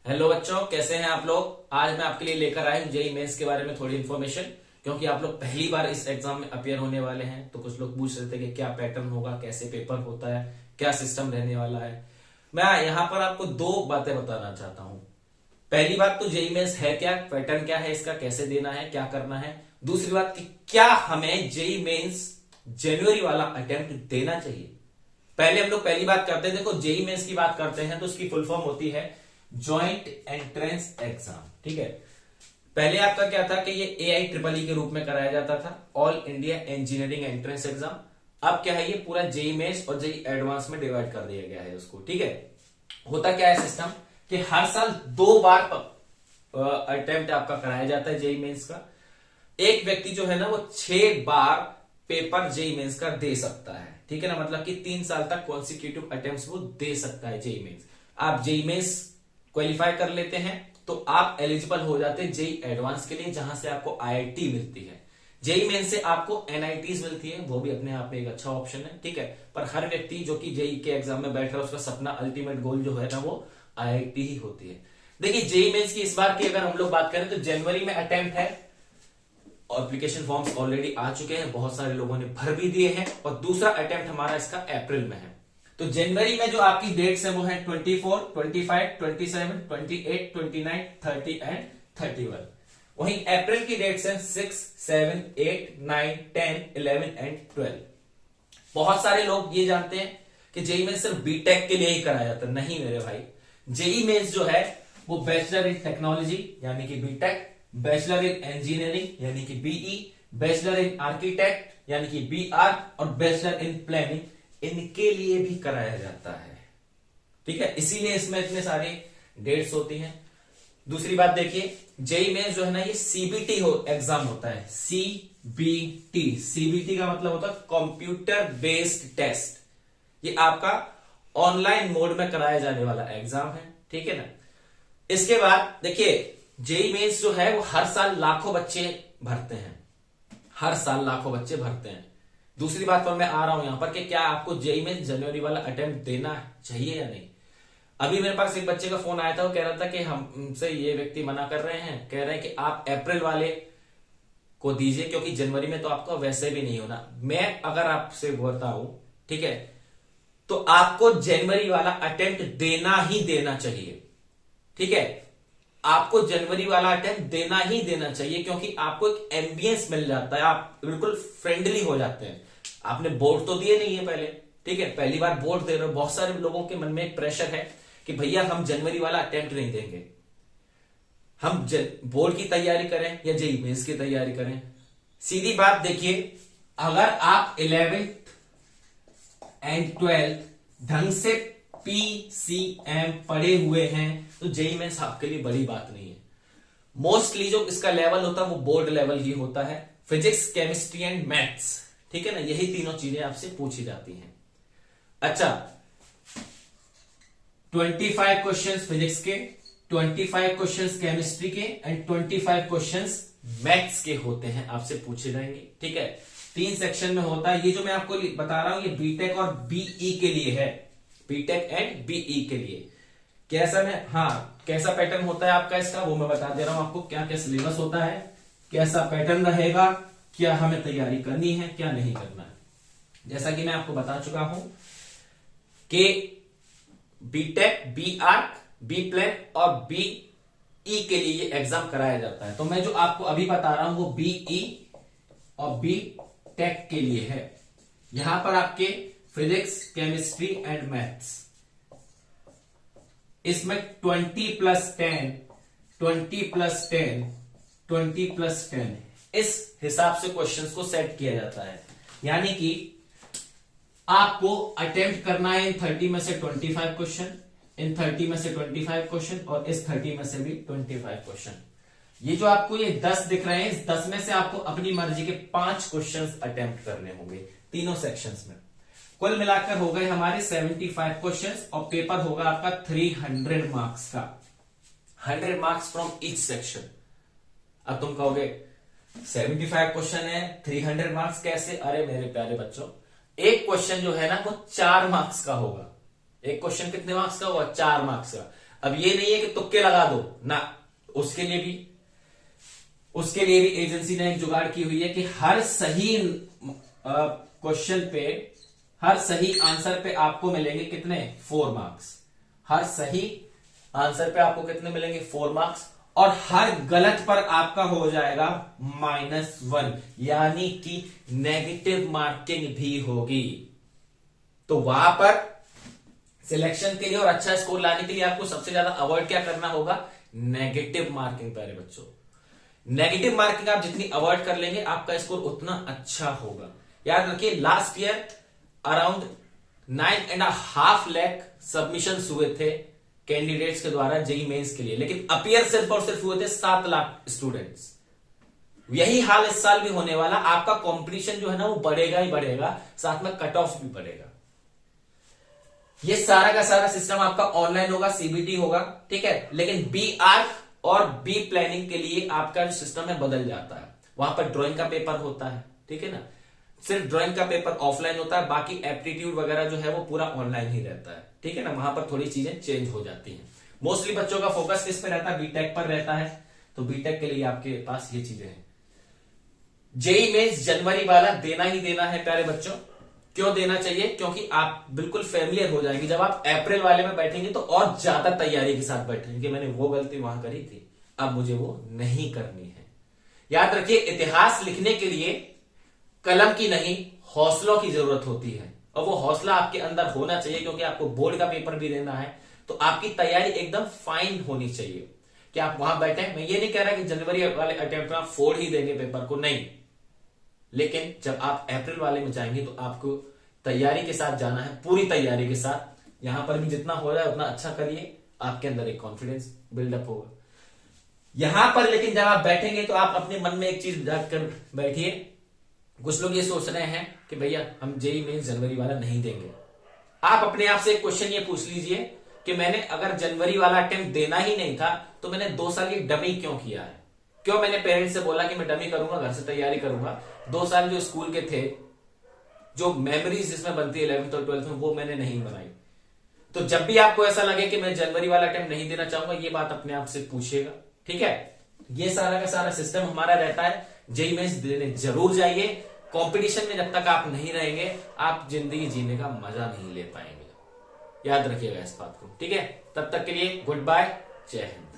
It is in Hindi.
हेलो बच्चों, कैसे हैं आप लोग। आज मैं आपके लिए लेकर आया हूं जेईई मेंस के बारे में थोड़ी इन्फॉर्मेशन, क्योंकि आप लोग पहली बार इस एग्जाम में अपियर होने वाले हैं। तो कुछ लोग पूछ रहे थे कि क्या पैटर्न होगा, कैसे पेपर होता है, क्या सिस्टम रहने वाला है। मैं यहाँ पर आपको दो बातें बताना चाहता हूँ। पहली बात तो जेईई मेंस है क्या, पैटर्न क्या है इसका, कैसे देना है, क्या करना है। दूसरी बात कि क्या हमें जेईई मेंस जनवरी वाला अटेम्प्ट देना चाहिए। पहले हम लोग पहली बात करते हैं। देखो, जेईई मेंस की बात करते हैं तो उसकी फुल फॉर्म होती है ज्वाइंट एंट्रेंस एग्जाम। ठीक है, पहले आपका क्या था कि ये AIEEE के रूप में कराया जाता था, all India engineering entrance exam. अब क्या है, ये पूरा जेईई मेंस और जेईई एडवांस में डिवाइड कर दिया गया है उसको। ठीक है, होता क्या है सिस्टम कि हर साल 2 बार अटेम्प्ट आपका कराया जाता है जेईई मेंस का। एक व्यक्ति जो है ना वो 6 बार पेपर जेईई मेंस का दे सकता है। ठीक है ना, मतलब कि 3 साल तक कॉन्सिक्यूटिव अटेम्प्ट्स वो दे सकता है जेईई मेंस। आप जेईई मेंस क्वालिफाई कर लेते हैं तो आप एलिजिबल हो जाते हैं जेईई एडवांस के लिए, जहां से आपको IIT मिलती है। जेईई मेंस से आपको NITs मिलती है, वो भी अपने आप में एक अच्छा ऑप्शन है। ठीक है, पर हर व्यक्ति जो कि जेईई के एग्जाम में बैठ रहा है उसका सपना, अल्टीमेट गोल जो है ना वो IIT ही होती है। देखिए, जेईई मेंस की इस बार की अगर हम लोग बात करें तो जनवरी में अटेम्प्ट है। एप्लीकेशन फॉर्म्स ऑलरेडी आ चुके हैं, बहुत सारे लोगों ने भर भी दिए हैं, और दूसरा अटेम्प्ट हमारा इसका अप्रैल में है। तो जनवरी में जो आपकी डेट्स है वो है 24, 25, 27, 28, 29, 30 एंड 31। वहीं अप्रैल की डेट्स हैं 6, 7, 8, 9, 10, 11 एंड 12। बहुत सारे लोग ये जानते हैं कि जेईई मेंस सिर्फ बीटेक के लिए ही कराया जाता है। नहीं मेरे भाई, जेईई मेंस जो है वो बैचलर इन टेक्नोलॉजी यानी कि बीटेक, बैचलर इन इंजीनियरिंग यानी कि BE, बैचलर इन आर्किटेक्ट यानी कि BR और बैचलर इन प्लानिंग, इनके लिए भी कराया जाता है। ठीक है, इसीलिए इसमें इतने सारे डेट्स होती हैं। दूसरी बात देखिए, जेईई मेंस जो है ना ये CBT एग्जाम होता है। CBT का मतलब होता है कंप्यूटर बेस्ड टेस्ट। ये आपका ऑनलाइन मोड में कराया जाने वाला एग्जाम है। ठीक है ना, इसके बाद देखिए, जेईई मेंस जो है वो हर साल लाखों बच्चे भरते हैं, हर साल लाखों बच्चे भरते हैं। दूसरी बात पर मैं आ रहा हूं यहां पर कि क्या आपको जेईई मेंस जनवरी वाला अटेम्प्ट देना चाहिए या नहीं। अभी मेरे पास एक बच्चे का फोन आया था, वो कह रहा था कि हमसे ये व्यक्ति मना कर रहे हैं, कह रहे हैं कि आप अप्रैल वाले को दीजिए क्योंकि जनवरी में तो आपका वैसे भी नहीं होना। मैं अगर आपसे बताऊं, ठीक है, तो आपको जनवरी वाला अटेम्प्ट देना ही देना चाहिए। ठीक है, आपको जनवरी वाला अटेम्प्ट देना ही देना चाहिए, क्योंकि आपको एक एम्बियंस मिल जाता है, आप बिल्कुल फ्रेंडली हो जाते हैं। आपने बोर्ड तो दिए नहीं है पहले, ठीक है, पहली बार बोर्ड दे रहे हो। बहुत सारे लोगों के मन में एक प्रेशर है कि भैया हम जनवरी वाला अटेम्प्ट नहीं देंगे, हम बोर्ड की तैयारी करें या जेईई मेंस की तैयारी करें। सीधी बात देखिए, अगर आप 11th एंड 12th ढंग से PCM पढ़े हुए हैं तो जेईई मेंस आपके लिए बड़ी बात नहीं है। मोस्टली जो इसका लेवल होता है वो बोर्ड लेवल ही होता है, फिजिक्स, केमिस्ट्री एंड मैथ्स। ठीक है ना, यही तीनों चीजें आपसे पूछी जाती हैं। अच्छा, 25 क्वेश्चंस फिजिक्स के, 25 क्वेश्चंस केमिस्ट्री के एंड 25 क्वेश्चंस मैथ्स के होते हैं, आपसे पूछे जाएंगे। ठीक है, 3 सेक्शन में होता है। ये जो मैं आपको बता रहा हूं ये बीटेक और BE के लिए है, बीटेक एंड BE के लिए। कैसा में, हाँ, कैसा पैटर्न होता है आपका इसका वो मैं बता दे रहा हूं आपको, क्या क्या सिलेबस होता है, कैसा पैटर्न रहेगा, क्या हमें तैयारी करनी है, क्या नहीं करना है। जैसा कि मैं आपको बता चुका हूं कि बीटेक, BR, B प्लान और BE के लिए ये एग्जाम कराया जाता है। तो मैं जो आपको अभी बता रहा हूं वो BE और B टेक के लिए है। यहां पर आपके फिजिक्स, केमिस्ट्री एंड मैथ्स, इसमें 20+10, 20+10, 20+10 इस हिसाब से क्वेश्चंस को सेट किया जाता है। यानी कि आपको अटेम्प्ट करना है इन 30 में से 25 क्वेश्चन, इन 30 में से 25 क्वेश्चन और इस 30 में से भी 25 क्वेश्चन। ये जो आपको ये 10 दिख रहे हैं, इस 10 में से आपको अपनी मर्जी के 5 क्वेश्चंस अटेम्प्ट करने होंगे तीनों सेक्शंस में। कुल मिलाकर हो गए हमारे 75 क्वेश्चंस और पेपर होगा आपका 300 मार्क्स का, 100 मार्क्स फ्रॉम ईच सेक्शन। अब तुम कहोगे 75 क्वेश्चन है 300 मार्क्स कैसे? अरे मेरे प्यारे बच्चों, एक क्वेश्चन जो है ना वो 4 मार्क्स का होगा। एक क्वेश्चन कितने मार्क्स का होगा? 4 मार्क्स का। अब ये नहीं है कि तुक्के लगा दो ना, उसके लिए भी एजेंसी ने एक जुगाड़ की हुई है कि हर सही क्वेश्चन पे, हर सही आंसर पे आपको मिलेंगे कितने, 4 मार्क्स। हर सही आंसर पे आपको कितने मिलेंगे, 4 मार्क्स। और हर गलत पर आपका हो जाएगा -1, यानी कि नेगेटिव मार्किंग भी होगी। तो वहां पर सिलेक्शन के लिए और अच्छा स्कोर लाने के लिए आपको सबसे ज्यादा अवॉइड क्या करना होगा, नेगेटिव मार्किंग। प्यारे बच्चों, नेगेटिव मार्किंग आप जितनी अवॉइड कर लेंगे आपका स्कोर उतना अच्छा होगा। याद रखिए, last year around 9.5 lakh submissions हुए थे कैंडिडेट्स के द्वारा जेई मेंस के लिए, लेकिन अपीयर सिर्फ और सिर्फ हुए थे 7 लाख स्टूडेंट्स। यही हाल इस साल भी होने वाला। आपका कंपटीशन जो है ना वो बढ़ेगा ही बढ़ेगा, साथ में कट ऑफ भी बढ़ेगा। ये सारा का सारा सिस्टम आपका ऑनलाइन होगा, सीबीटी होगा, ठीक है। लेकिन बी आर्क और बी प्लानिंग के लिए आपका जो सिस्टम है बदल जाता है। वहां पर ड्राइंग का पेपर होता है, ठीक है ना, सिर्फ ड्राइंग का पेपर ऑफलाइन होता है, बाकी एप्टीट्यूड वगैरह जो है वो पूरा ऑनलाइन ही रहता है, ठीक है ना। वहां पर थोड़ी चीजें चेंज हो जाती हैं। मोस्टली बच्चों का फोकस किस पे रहता है, बीटेक पर रहता है। तो बीटेक के लिए आपके पास ये चीजें हैं। जेई मेंस जनवरी वाला देना ही देना है प्यारे बच्चों। क्यों देना चाहिए, क्योंकि आप बिल्कुल फेमिलियर हो जाएंगे। जब आप अप्रैल वाले में बैठेंगे तो और ज्यादा तैयारी के साथ बैठेंगे कि मैंने वो गलती वहां करी थी, अब मुझे वो नहीं करनी है। याद रखिए, इतिहास लिखने के लिए कलम की नहीं, हौसलों की जरूरत होती है। और वो हौसला आपके अंदर होना चाहिए, क्योंकि आपको बोर्ड का पेपर भी देना है। तो आपकी तैयारी एकदम फाइन होनी चाहिए कि आप वहां बैठे। मैं ये नहीं कह रहा कि जनवरी वाले अटेम्प्ट में आप फोड़ ही देंगे पेपर को, नहीं। लेकिन जब आप अप्रैल वाले में जाएंगे तो आपको तैयारी के साथ जाना है, पूरी तैयारी के साथ। यहां पर भी जितना हो रहा है उतना अच्छा करिए, आपके अंदर एक कॉन्फिडेंस बिल्डअप होगा। यहां पर लेकिन जब आप बैठेंगे तो आप अपने मन में एक चीज रखकर बैठिए। कुछ लोग ये सोच रहे हैं कि भैया हम जेई मेंस जनवरी वाला नहीं देंगे। आप अपने आप से एक क्वेश्चन ये पूछ लीजिए कि मैंने अगर जनवरी वाला अटेम्प्ट देना ही नहीं था तो मैंने 2 साल ये डमी क्यों किया है। क्यों मैंने पेरेंट्स से बोला कि मैं डमी करूंगा, घर से तैयारी करूंगा। 2 साल जो स्कूल के थे, जो मेमोरीज जिसमें बनती है 11th और 12th में, वो मैंने नहीं बनाई। तो जब भी आपको ऐसा लगे कि मैं जनवरी वाला अटेम्प्ट नहीं देना चाहूंगा, ये बात अपने आप से पूछिएगा, ठीक है। ये सारा का सारा सिस्टम हमारा रहता है। जेई मेंस देने जरूर जाइए। कंपटीशन में जब तक आप नहीं रहेंगे, आप जिंदगी जीने का मजा नहीं ले पाएंगे। याद रखिएगा इस बात को, ठीक है। तब तक के लिए गुड बाय, जय हिंद।